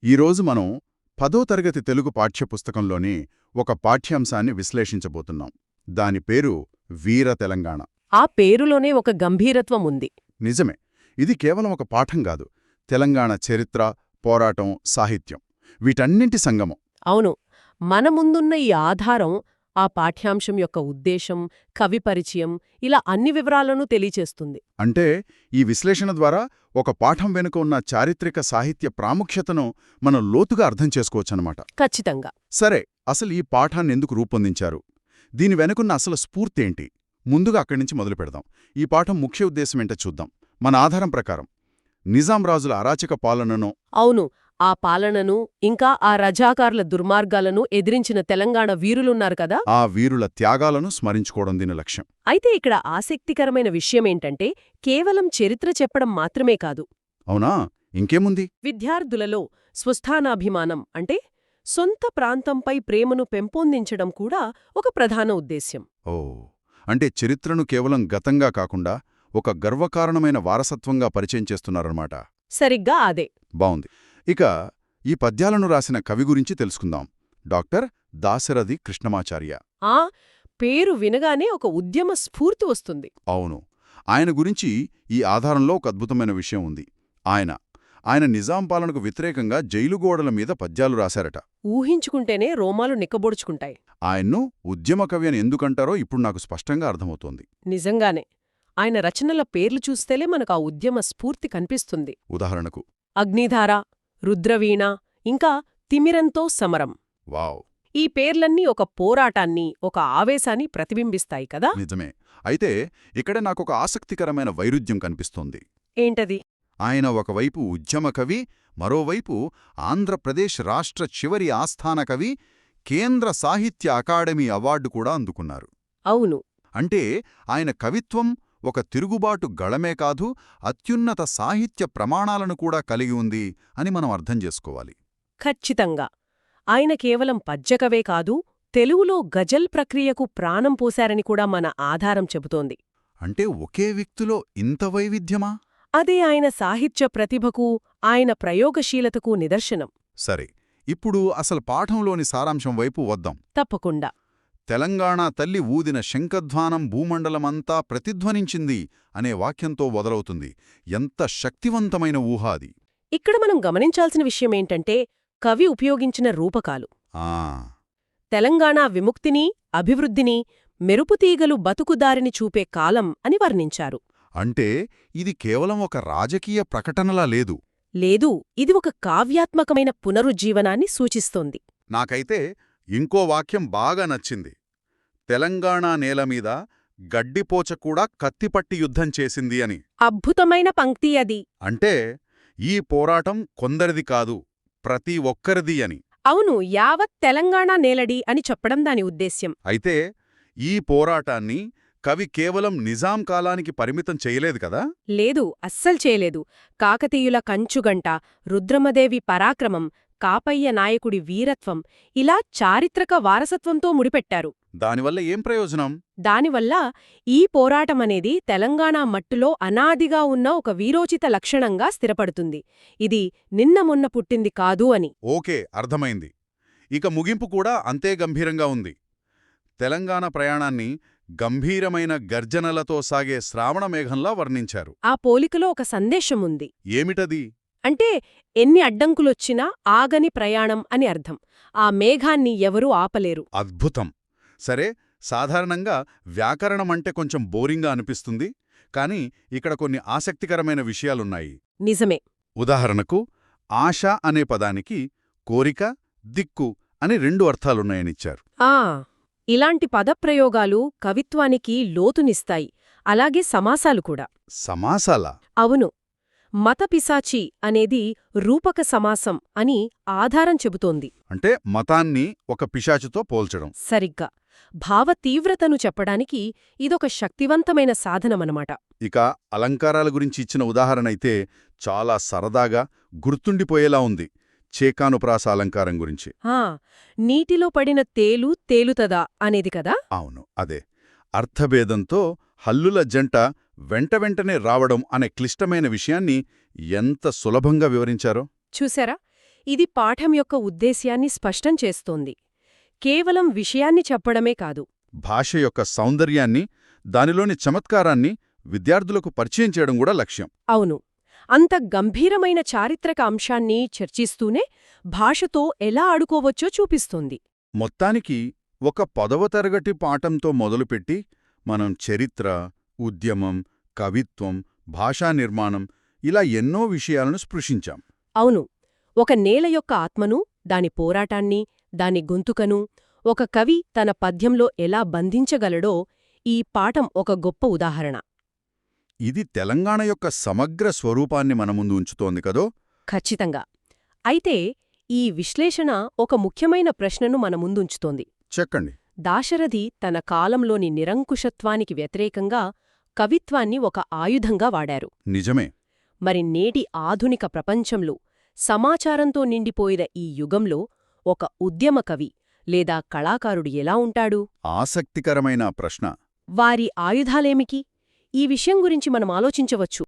ఈరోజు మనం 10వ తరగతి తెలుగు పాఠ్యపుస్తకంలోని ఒక పాఠ్యాంశాన్ని విశ్లేషించబోతున్నాం. దాని పేరు వీర తెలంగాణ. ఆ పేరులోనే ఒక గంభీరత్వం ఉంది. నిజమే, ఇది కేవలం ఒక పాఠం కాదు. తెలంగాణ చరిత్ర, పోరాటం, సాహిత్యం వీటన్నింటి సంగమం. అవును, మన ముందున్న ఈ ఆధారం ఆ పాఠ్యాంశం యొక్క ఉద్దేశం, కవి పరిచయం, ఇలా అన్ని వివరాలను తెలియచేస్తుంది. అంటే ఈ విశ్లేషణ ద్వారా ఒక పాఠం వెనుక ఉన్న చారిత్రక సాహిత్య ప్రాముఖ్యతను మనం లోతుగా అర్థం చేసుకోవచ్చన్నమాట. ఖచ్చితంగా. సరే, అసలు ఈ పాఠాన్ని ఎందుకు రూపొందించారు? దీని వెనుకున్న అసలు స్ఫూర్తేంటి? ముందుగా అక్కడి నుంచి మొదలు పెడదాం. ఈ పాఠం ముఖ్య ఉద్దేశమేంటో చూద్దాం. మన ఆధారం ప్రకారం నిజాం రాజుల అరాచక పాలనను, అవును, ఆ పాలనను ఇంకా ఆ రజాకార్ల దుర్మార్గాలను ఎదిరించిన తెలంగాణ వీరులున్నారు కదా, ఆ వీరుల త్యాగాలను స్మరించుకోవడం దీని లక్ష్యం. అయితే ఇక్కడ ఆసక్తికరమైన విషయమేంటంటే కేవలం చరిత్ర చెప్పడం మాత్రమే కాదు. అవునా? ఇంకేముంది? విద్యార్థులలో స్వస్థానాభిమానం అంటే సొంత ప్రాంతంపై ప్రేమను పెంపొందించడం కూడా ఒక ప్రధాన ఉద్దేశ్యం. ఓ, అంటే చరిత్రను కేవలం గతంగా కాకుండా ఒక గర్వకారణమైన వారసత్వంగా పరిచయం చేస్తున్నారన్నమాట. సరిగ్గా అదే. బావుంది. ఇక ఈ పద్యాలను రాసిన కవి గురించి తెలుసుకుందాం. డాక్టర్ దాశరథి కృష్ణమాచార్య. ఆ పేరు వినగానే ఒక ఉద్యమ స్ఫూర్తి వస్తుంది. అవును, ఆయన గురించి ఈ ఆధారంలో ఒక అద్భుతమైన విషయం ఉంది. ఆయన నిజాం పాలనకు వ్యతిరేకంగా జైలు గోడల మీద పద్యాలు రాశారట. ఊహించుకుంటేనే రోమాలు నిక్కబొడుచుకుంటాయి. ఆయన్ను ఉద్యమ కవి అని ఎందుకంటారో ఇప్పుడు నాకు స్పష్టంగా అర్థమవుతోంది. నిజంగానే ఆయన రచనల పేర్లు చూస్తేలే మనకు ఆ ఉద్యమ స్ఫూర్తి కనిపిస్తుంది. ఉదాహరణకు అగ్నిధార, రుద్రవీణ, ఇంకా తిమిరంతో సమరం. వావ్! ఈ పేర్లన్నీ ఒక పోరాటాన్ని, ఒక ఆవేశాన్ని ప్రతిబింబిస్తాయి కదా. నిజమే. అయితే ఇక్కడే నాకొక ఆసక్తికరమైన వైరుధ్యం కనిపిస్తోంది. ఏంటది? ఆయన ఒకవైపు ఉద్యమ కవి, మరోవైపు ఆంధ్రప్రదేశ్ రాష్ట్ర చివరి ఆస్థాన కవి, కేంద్ర సాహిత్య అకాడమీ అవార్డు కూడా అందుకున్నారు. అవును. అంటే ఆయన కవిత్వం ఒక తిరుగుబాటు గళమే కాదు, అత్యున్నత సాహిత్య ప్రమాణాలను కూడా కలిగి ఉంది అని మనం అర్థం చేసుకోవాలి. ఖచ్చితంగా. ఆయన కేవలం పద్యకవే కాదు, తెలుగులో గజల్ ప్రక్రియకు ప్రాణం పోశారని కూడా మన ఆధారం చెబుతోంది. అంటే ఒకే వ్యక్తిలో ఇంత వైవిధ్యమా? అదే ఆయన సాహిత్య ప్రతిభకు, ఆయన ప్రయోగశీలతకు నిదర్శనం. సరే, ఇప్పుడు అసలు పాఠంలోని సారాంశం వైపు వద్దాం. తప్పకుండా. తెలంగాణ తల్లి ఊదిన శంఖధ్వానం భూమండలమంతా ప్రతిధ్వనించింది అనే వాక్యంతో మొదలవుతుంది. ఎంత శక్తివంతమైన ఊహ అది! ఇక్కడ మనం గమనించాల్సిన విషయమేంటంటే కవి ఉపయోగించిన రూపకాలు ఆ తెలంగాణ విముక్తిని, అభివృద్ధిని, మెరుపుతీగలు బతుకుదారిని చూపే కాలం అని వర్ణించారు. అంటే ఇది కేవలం ఒక రాజకీయ ప్రకటనలా లేదు. లేదు, ఇది ఒక కావ్యాత్మకమైన పునరుజ్జీవనాన్ని సూచిస్తోంది. నాకైతే ఇంకో వాక్యం బాగా నచ్చింది. తెలంగాణ నేలమీద గడ్డిపోచ కూడా కత్తిపట్టి యుద్ధం చేసింది అని. అద్భుతమైన పంక్తి అది. అంటే ఈ పోరాటం కొందరిది కాదు, ప్రతి ఒక్కరిది అని. అవును, యావత్ తెలంగాణ నేలడి అని చెప్పడం దాని ఉద్దేశ్యం. అయితే ఈ పోరాటాన్ని కవి కేవలం నిజాం కాలానికి పరిమితం చేయలేదు కదా? లేదు, అస్సలు చేయలేదు. కాకతీయుల కంచుగంట, రుద్రమదేవి పరాక్రమం, కాపయ్య నాయకుడి వీరత్వం, ఇలా చారిత్రక వారసత్వంతో ముడిపెట్టారు. దానివల్ల ఏం ప్రయోజనం? దానివల్ల ఈ పోరాటమనేది తెలంగాణ మట్టులో అనాదిగా ఉన్న ఒక వీరోచిత లక్షణంగా స్థిరపడుతుంది. ఇది నిన్న మొన్న పుట్టింది కాదు అని. ఓకే, అర్థమైంది. ఇక ముగింపు కూడా అంతే గంభీరంగా ఉంది. తెలంగాణ ప్రయాణాన్ని గంభీరమైన గర్జనలతో సాగే శ్రావణ మేఘంలా వర్ణించారు. ఆ పోలికలో ఒక సందేశముంది. ఏమిటది? అంటే ఎన్ని అడ్డంకులొచ్చినా ఆగని ప్రయాణం అని అర్థం. ఆ మేఘాన్ని ఎవరూ ఆపలేరు. అద్భుతం. సరే, సాధారణంగా వ్యాకరణమంటే కొంచెం బోరింగ్గా అనిపిస్తుంది, కానీ ఇక్కడ కొన్ని ఆసక్తికరమైన విషయాలున్నాయి. నిజమే. ఉదాహరణకు ఆశ అనే పదానికి కోరిక, దిక్కు అని 2 అర్థాలున్నాయనిచ్చారు. ఇలాంటి పదప్రయోగాలు కవిత్వానికి లోతునిస్తాయి. అలాగే సమాసాలు కూడా. సమాసాలా? అవును. మతపిశాచి అనేది రూపక సమాసం అని ఆధారం చెబుతోంది. అంటే మతాన్ని ఒక పిశాచుతో పోల్చడం. సరిగ్గా. భావతీవ్రతను చెప్పడానికి ఇదొక శక్తివంతమైన సాధనమనమాట. ఇక అలంకారాల గురించి ఇచ్చిన ఉదాహరణైతే చాలా సరదాగా గుర్తుండిపోయేలా ఉంది. చేకానుప్రాస అలంకారం గురించి. నీటిలో పడిన తేలు తేలుతదా అనేది కదా? అవును, అదే. అర్థభేదంతో హల్లుల జంట వెంటనే రావడం అనే క్లిష్టమైన విషయాన్ని ఎంత సులభంగా వివరించారో చూశారా? ఇది పాఠం యొక్క ఉద్దేశ్యాన్ని స్పష్టం చేస్తోంది. కేవలం విషయాన్ని చెప్పడమే కాదు. భాష యొక్క సౌందర్యాన్ని, దానిలోని చమత్కారాన్ని విద్యార్థులకు పరిచయం చేయడం కూడా లక్ష్యం. అవును. అంత గంభీరమైన చారిత్రక అంశాన్ని చర్చిస్తూనే భాషతో ఎలా ఆడుకోవచ్చో చూపిస్తుంది. మొత్తానికి ఒక 10వ తరగతి పాఠంతో మొదలుపెట్టి మనం చరిత్ర, ఉద్యమం, కవిత్వం, భాషా నిర్మాణం ఇలా ఎన్నో విషయాలను స్పృశించాం. అవును. ఒక నేల యొక్క ఆత్మను, దాని పోరాటాన్ని, దాని గొంతుకను ఒక కవి తన పద్యంలో ఎలా బంధించగలడో ఈ పాఠం ఒక గొప్ప ఉదాహరణ. ఇది తెలంగాణ యొక్క సమగ్ర స్వరూపాన్ని మన ముందు ఉంచుతోంది కదో? ఖచ్చితంగా. అయితే ఈ విశ్లేషణ ఒక ముఖ్యమైన ప్రశ్నను మన ముందుంచుతోంది. చెక్కండి. దాశరథి తన కాలంలోని నిరంకుశత్వానికి వ్యతిరేకంగా కవిత్వాన్ని ఒక ఆయుధంగా వాడారు. నిజమే. మరి నేటి ఆధునిక ప్రపంచంలో సమాచారంతో నిండిపోయిన ఈ యుగంలో ఒక ఉద్యమ కవి లేదా కళాకారుడు ఎలా ఉంటాడు? ఆసక్తికరమైన ప్రశ్న. వారి ఆయుధాలేమికి? ఈ విషయం గురించి మనం ఆలోచించవచ్చు.